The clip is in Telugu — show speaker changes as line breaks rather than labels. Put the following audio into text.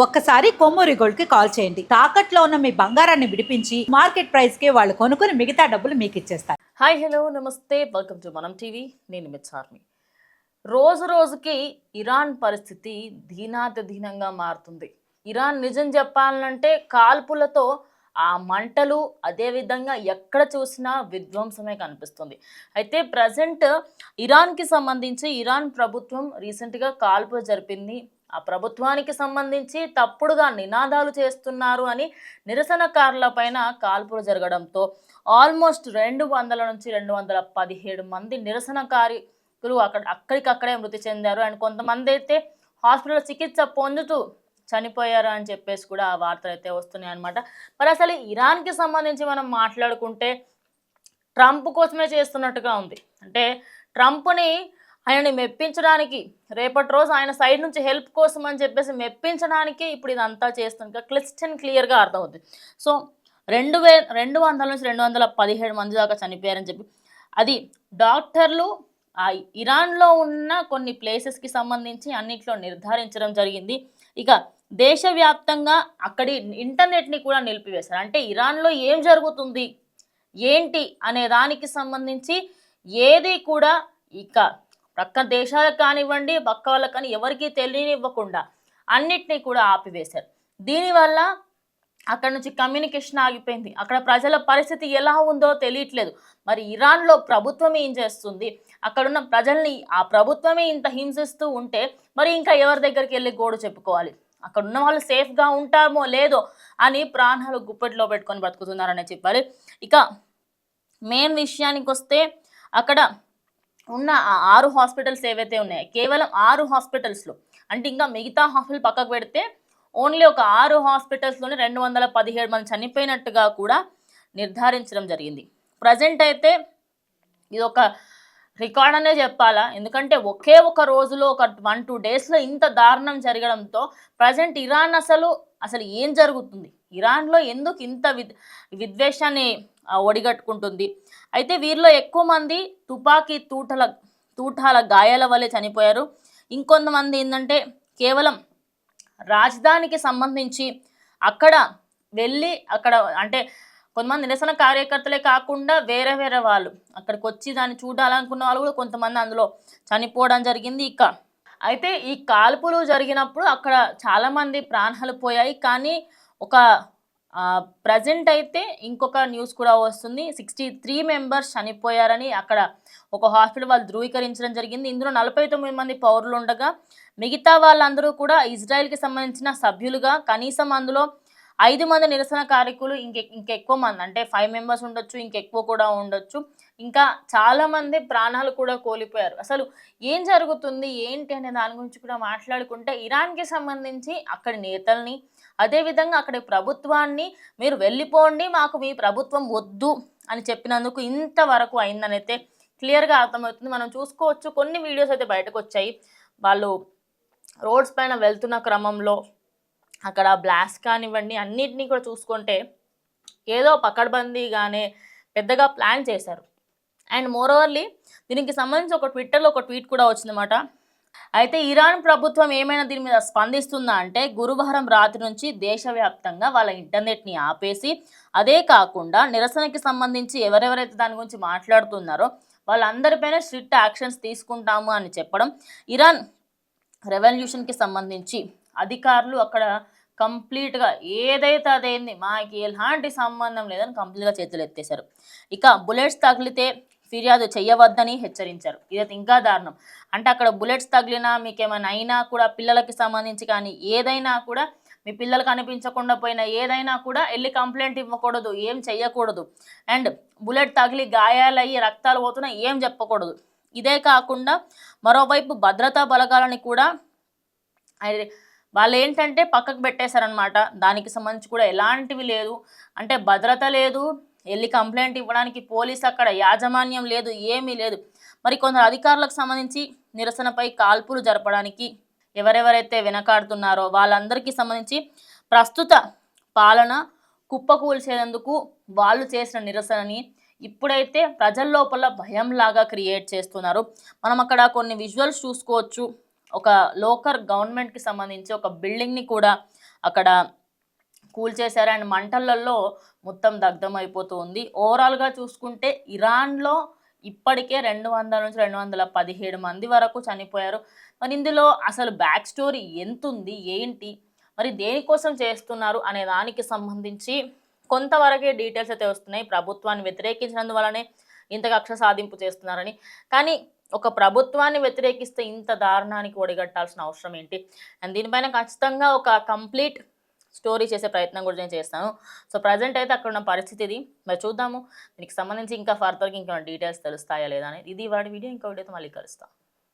ఒక్కసారి కొమ్మూరి గోల్డ్ కి కాల్ చేయండి. తాకట్లో ఉన్న మీ బంగారాన్ని విడిపించి మార్కెట్ ప్రైస్ కి వాళ్ళు కొనుక్కుని మిగతా డబ్బులు మీకు ఇచ్చేస్తారు.
హాయ్ హలో నమస్తే, వెల్కమ్ టు మనం టీవీ. నేను మిత్సార్మి. రోజు రోజుకి ఇరాన్ పరిస్థితి దీనాతదీనంగా మారుతుంది. ఇరాన్ నిజం చెప్పాలంటే కాల్పులతో ఆ మంటలు, అదేవిధంగా ఎక్కడ చూసినా విధ్వంసమే కనిపిస్తుంది. అయితే ప్రజెంట్ ఇరాన్కి సంబంధించి ఇరాన్ ప్రభుత్వం రీసెంట్గా కాల్పులు జరిపింది. ఆ ప్రభుత్వానికి సంబంధించి తప్పుడుగా నినాదాలు చేస్తున్నారు అని నిరసనకారుల పైన కాల్పులు జరగడంతో ఆల్మోస్ట్ 200 నుంచి 217 మంది నిరసనకారులు అక్కడికక్కడే మృతి చెందారు. అండ్ కొంతమంది అయితే హాస్పిటల్ చికిత్స పొందుతూ చనిపోయారు అని చెప్పేసి కూడా ఆ వార్తలు అయితే వస్తున్నాయి అనమాట. మరి అసలు ఇరాన్కి సంబంధించి మనం మాట్లాడుకుంటే ట్రంప్ కోసమే చేస్తున్నట్టుగా ఉంది. అంటే ట్రంప్ని ఆయనని మెప్పించడానికి, రేపటి రోజు ఆయన సైడ్ నుంచి హెల్ప్ కోసం అని చెప్పేసి మెప్పించడానికి ఇప్పుడు ఇదంతా చేస్తుంది. క్లియర్గా అర్థమవుతుంది. సో 200 నుంచి 217 మంది దాకా చనిపోయారని చెప్పి, అది డాక్టర్లు ఇరాన్లో ఉన్న కొన్ని ప్లేసెస్కి సంబంధించి అన్నిట్లో నిర్ధారించడం జరిగింది. ఇక దేశవ్యాప్తంగా అక్కడి ఇంటర్నెట్ని కూడా నిలిపివేశారు. అంటే ఇరాన్లో ఏం జరుగుతుంది ఏంటి అనే దానికి సంబంధించి ఏది కూడా ఇక ప్రక్క దేశాలకు కానివ్వండి, పక్క వాళ్ళకి కానీ ఎవరికీ తెలియనివ్వకుండా అన్నిటినీ కూడా ఆపివేశారు. దీనివల్ల అక్కడ నుంచి కమ్యూనికేషన్ ఆగిపోయింది. అక్కడ ప్రజల పరిస్థితి ఎలా ఉందో తెలియట్లేదు. మరి ఇరాన్లో ప్రభుత్వం ఏం చేస్తుంది? అక్కడున్న ప్రజల్ని ఆ ప్రభుత్వమే ఇంత హింసిస్తూ ఉంటే మరి ఇంకా ఎవరి దగ్గరికి వెళ్ళి గోడు చెప్పుకోవాలి? అక్కడ ఉన్న వాళ్ళు సేఫ్గా ఉంటామో లేదో అని ప్రాణాలు గుప్పెట్లో పెట్టుకొని బ్రతుకుతున్నారనే చెప్పాలి. ఇక మెయిన్ విషయానికి వస్తే అక్కడ ఉన్న ఆ 6 హాస్పిటల్స్ ఏవైతే ఉన్నాయో, కేవలం 6 హాస్పిటల్స్లో, అంటే ఇంకా మిగతా హాస్పిటల్ పక్కకు పెడితే ఓన్లీ ఒక 6 హాస్పిటల్స్లోనే 217 మంది చనిపోయినట్టుగా కూడా నిర్ధారించడం జరిగింది. ప్రజెంట్ అయితే ఇది ఒక రికార్డ్ అనే చెప్పాలా, ఎందుకంటే ఒకే ఒక రోజులో ఒక 1-2 డేస్లో ఇంత దారుణం జరగడంతో ప్రజెంట్ ఇరాన్ అసలు ఏం జరుగుతుంది, ఇరాన్లో ఎందుకు ఇంత విద్వేషాన్ని ఒడిగట్టుకుంటుంది? అయితే వీరిలో ఎక్కువ మంది తుపాకీ తూటాల గాయాల వల్లే చనిపోయారు. ఇంకొంతమంది ఏంటంటే కేవలం రాజధానికి సంబంధించి అక్కడ వెళ్ళి అక్కడ అంటే కొంతమంది నిరసన కార్యకర్తలే కాకుండా వేరే వేరే వాళ్ళు అక్కడికి వచ్చి దాన్ని చూడాలనుకున్న వాళ్ళు కూడా కొంతమంది అందులో చనిపోవడం జరిగింది. ఇక అయితే ఈ కాల్పులు జరిగినప్పుడు అక్కడ చాలామంది ప్రాణాలు పోయాయి. కానీ ఒక ప్రజెంట్ అయితే ఇంకొక న్యూస్ కూడా వస్తుంది, 63 మెంబర్స్ చనిపోయారని అక్కడ ఒక హాస్పిటల్ వాళ్ళు ధృవీకరించడం జరిగింది. ఇందులో 49 మంది పౌరులు ఉండగా మిగతా వాళ్ళందరూ కూడా ఇజ్రాయెల్కి సంబంధించిన సభ్యులుగా, కనీసం అందులో 5 మంది నిరసన కార్యకులు, ఇంకెక్కువ మంది అంటే 5 మెంబర్స్ ఉండొచ్చు, ఇంకెక్కువ కూడా ఉండొచ్చు. ఇంకా చాలామంది ప్రాణాలు కూడా కోల్పోయారు. అసలు ఏం జరుగుతుంది ఏంటి అనే దాని గురించి కూడా మాట్లాడుకుంటే, ఇరాన్కి సంబంధించి అక్కడి నేతల్ని, అదేవిధంగా అక్కడి ప్రభుత్వాన్ని మీరు వెళ్ళిపోండి, మాకు మీ ప్రభుత్వం వద్దు అని చెప్పినందుకు ఇంతవరకు అయిందని అయితే క్లియర్గా అర్థమవుతుంది. మనం చూసుకోవచ్చు, కొన్ని వీడియోస్ అయితే బయటకు వచ్చాయి. వాళ్ళు రోడ్స్ పైన వెళ్తున్న క్రమంలో అక్కడ బ్లాస్ట్ కానివ్వండి అన్నిటినీ కూడా చూసుకుంటే ఏదో పకడ్బందీగానే పెద్దగా ప్లాన్ చేశారు. అండ్ మోరోవర్లీ దీనికి సంబంధించి ఒక ట్విట్టర్లో ఒక ట్వీట్ కూడా వచ్చిందన్నమాట. అయితే ఇరాన్ ప్రభుత్వం ఏమైనా దీని మీద స్పందిస్తుందా అంటే, గురువారం రాత్రి నుంచి దేశవ్యాప్తంగా వాళ్ళ ఇంటర్నెట్ని ఆపేసి, అదే కాకుండా నిరసనకి సంబంధించి ఎవరెవరైతే దాని గురించి మాట్లాడుతున్నారో వాళ్ళందరిపైన స్ట్రిక్ట్ యాక్షన్స్ తీసుకుంటాము అని చెప్పడం, ఇరాన్ రెవల్యూషన్కి సంబంధించి అధికారులు అక్కడ కంప్లీట్గా ఏదైతే అదేంది మాకు ఎలాంటి సంబంధం లేదని కంప్లీట్గా చేతులు ఎత్తేశారు. ఇక బుల్లెట్స్ తగిలితే ఫిర్యాదు చేయవద్దని హెచ్చరించారు. ఇదైతే ఇంకా దారుణం. అంటే అక్కడ బుల్లెట్స్ తగిలినా, మీకు ఏమైనా అయినా కూడా, పిల్లలకి సంబంధించి కానీ ఏదైనా కూడా, మీ పిల్లలు కనిపించకుండా పోయినా ఏదైనా కూడా వెళ్ళి కంప్లైంట్ ఇవ్వకూడదు, ఏం చెయ్యకూడదు. అండ్ బుల్లెట్ తగిలి గాయాలయ్యి రక్తాలు పోతున్నా ఏం చెప్పకూడదు. ఇదే కాకుండా మరోవైపు భద్రతా బలగాలని కూడా వాళ్ళు ఏంటంటే పక్కకు పెట్టేశారనమాట. దానికి సంబంధించి కూడా ఎలాంటివి లేదు, అంటే భద్రత లేదు, వెళ్ళి కంప్లైంట్ ఇవ్వడానికి పోలీస్ అక్కడ యాజమాన్యం లేదు, ఏమీ లేదు. మరి కొందరు అధికారులకు సంబంధించి నిరసనపై కాల్పులు జరపడానికి ఎవరెవరైతే వెనకాడుతున్నారో వాళ్ళందరికీ సంబంధించి ప్రస్తుత పాలన కుప్పకూల్చేందుకు వాళ్ళు చేసిన నిరసనని ఇప్పుడైతే ప్రజల లోపల భయంలాగా క్రియేట్ చేస్తున్నారు. మనం అక్కడ కొన్ని విజువల్స్ చూసుకోవచ్చు. ఒక లోకల్ గవర్నమెంట్కి సంబంధించి ఒక బిల్డింగ్ని కూడా అక్కడ కూల్చేశారు. అండ్ మంటలలో మొత్తం దగ్ధమైపోతూ ఉంది. ఓవరాల్గా చూసుకుంటే ఇరాన్లో ఇప్పటికే 200 నుంచి 217 మంది వరకు చనిపోయారు. మరి ఇందులో అసలు బ్యాక్ స్టోరీ ఎంతుంది, ఏంటి, మరి దేనికోసం చేస్తున్నారు అనే దానికి సంబంధించి కొంతవరకే డీటెయిల్స్ అయితే వస్తున్నాయి. ప్రభుత్వాన్ని వ్యతిరేకించినందువల్లనే ఇంత కక్ష సాధింపు చేస్తున్నారని. కానీ ఒక ప్రభుత్వాన్ని వ్యతిరేకిస్తే ఇంత దారుణానికి ఒడిగట్టాల్సిన అవసరం ఏంటి? అండ్ దీనిపైన ఖచ్చితంగా ఒక కంప్లీట్ స్టోరీ చేసే ప్రయత్నం కూడా నేను చేస్తాను. సో ప్రజెంట్ అయితే అక్కడ ఉన్న పరిస్థితి ఇది. మరి చూద్దాము దీనికి సంబంధించి ఇంకా ఫర్దర్గా ఇంకా డీటెయిల్స్ తెలుస్తాయా లేదా అనేది. ఇది వాడి వీడియో. ఇంకో వీడియోతో మళ్ళీ కలుస్తాం.